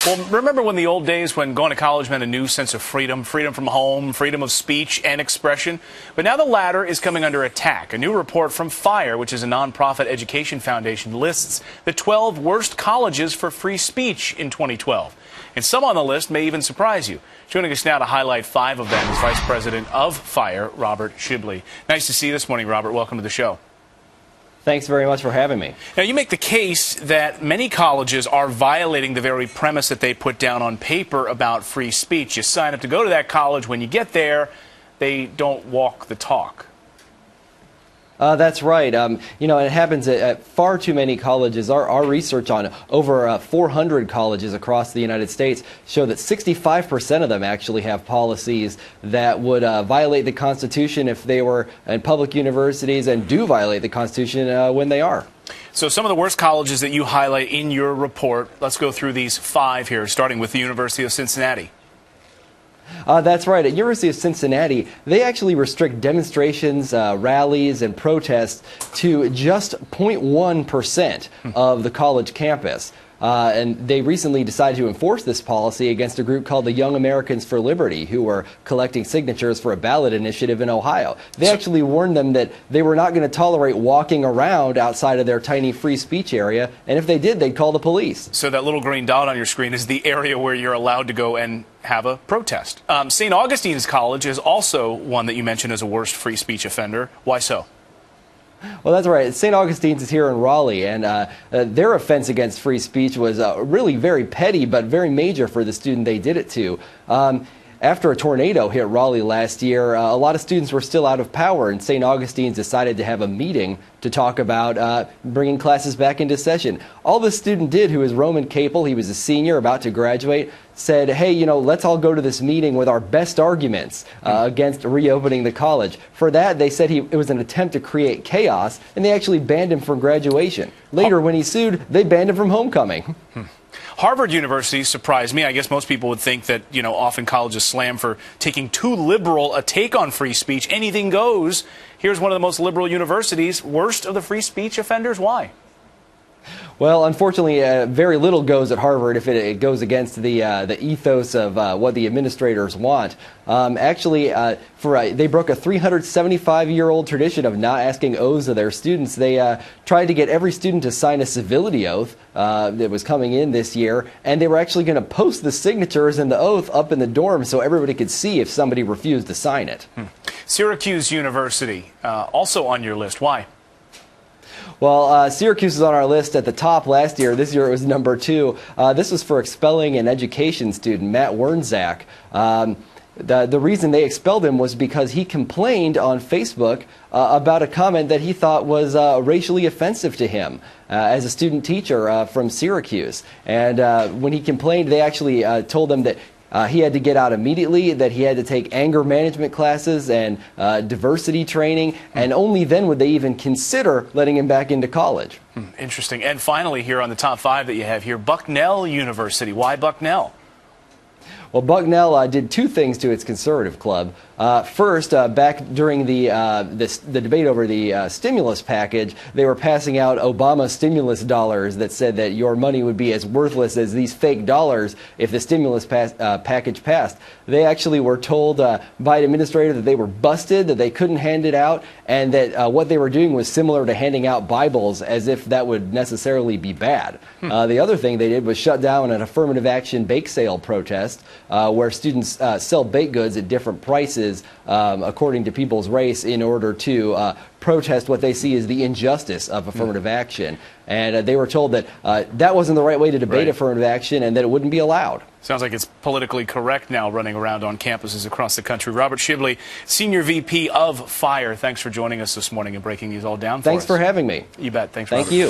Well, remember when the old days when going to college meant a new sense of freedom, freedom from home, freedom of speech and expression? But now the latter is coming under attack. A new report from FIRE, which is a nonprofit education foundation, lists the 12 worst colleges for free speech in 2012. And some on the list may even surprise you. Joining us now to highlight 5 of them is Vice President of FIRE, Robert Shibley. Nice to see you this morning, Robert. Welcome to the show. Thanks very much for having me. Now, you make the case that many colleges are violating the very premise that they put down on paper about free speech. You sign up to go to that college. When you get there, they don't walk the talk. That's right. It happens at far too many colleges. Our research on over 400 colleges across the United States show that 65% of them actually have policies that would violate the Constitution if they were in public universities, and do violate the Constitution when they are. So some of the worst colleges that you highlight in your report, let's go through these 5 here, starting with the University of Cincinnati. That's right. At University of Cincinnati, they actually restrict demonstrations, rallies, and protests to just 0.1% of the college campus. And they recently decided to enforce this policy against a group called the Young Americans for Liberty, who were collecting signatures for a ballot initiative in Ohio. They actually warned them that they were not going to tolerate walking around outside of their tiny free speech area, and if they did, they'd call the police. So that little green dot on your screen is the area where you're allowed to go and have a protest. St. Augustine's College is also one that you mentioned as a worst free speech offender. Why so? Well, that's right. St. Augustine's is here in Raleigh, and their offense against free speech was really very petty, but very major for the student they did it to. After a tornado hit Raleigh last year, a lot of students were still out of power, and St. Augustine's decided to have a meeting to talk about bringing classes back into session. All the student did, who was Roman Capel, he was a senior about to graduate, said, hey, let's all go to this meeting with our best arguments against reopening the college. For that, they said it was an attempt to create chaos, and they actually banned him from graduation. Later, when he sued, they banned him from homecoming. Harvard University surprised me. I guess most people would think that, often colleges slam for taking too liberal a take on free speech. Anything goes. Here's one of the most liberal universities. Worst of the free speech offenders. Why? Well, unfortunately, very little goes at Harvard if it goes against the ethos of what the administrators want. They broke a 375-year-old tradition of not asking oaths of their students. They tried to get every student to sign a civility oath that was coming in this year, and they were actually going to post the signatures and the oath up in the dorm so everybody could see if somebody refused to sign it. Syracuse University, also on your list. Why? Well, Syracuse is on our list at the top last year. This year it was number 2. This was for expelling an education student, Matt Wernzak. The reason they expelled him was because he complained on Facebook about a comment that he thought was racially offensive to him as a student teacher from Syracuse. And when he complained, they actually told him that he had to get out immediately, that he had to take anger management classes and diversity training, and only then would they even consider letting him back into college. Interesting. And finally, here on the top 5 that you have here, Bucknell University. Why Bucknell? Well, Bucknell did 2 things to its conservative club. First, back during the debate over the stimulus package, they were passing out Obama stimulus dollars that said that your money would be as worthless as these fake dollars if the stimulus package passed. They actually were told by an administrator that they were busted, that they couldn't hand it out, and that what they were doing was similar to handing out Bibles, as if that would necessarily be bad. The other thing they did was shut down an affirmative action bake sale protest where students sell baked goods at different prices according to people's race in order to protest what they see as the injustice of affirmative action. And they were told that that wasn't the right way to debate affirmative action and that it wouldn't be allowed. Sounds like it's politically correct now running around on campuses across the country. Robert Shibley, Senior VP of FIRE, thanks for joining us this morning and breaking these all down for us. Thanks for having me. You bet. Thanks, Thank Robert. you.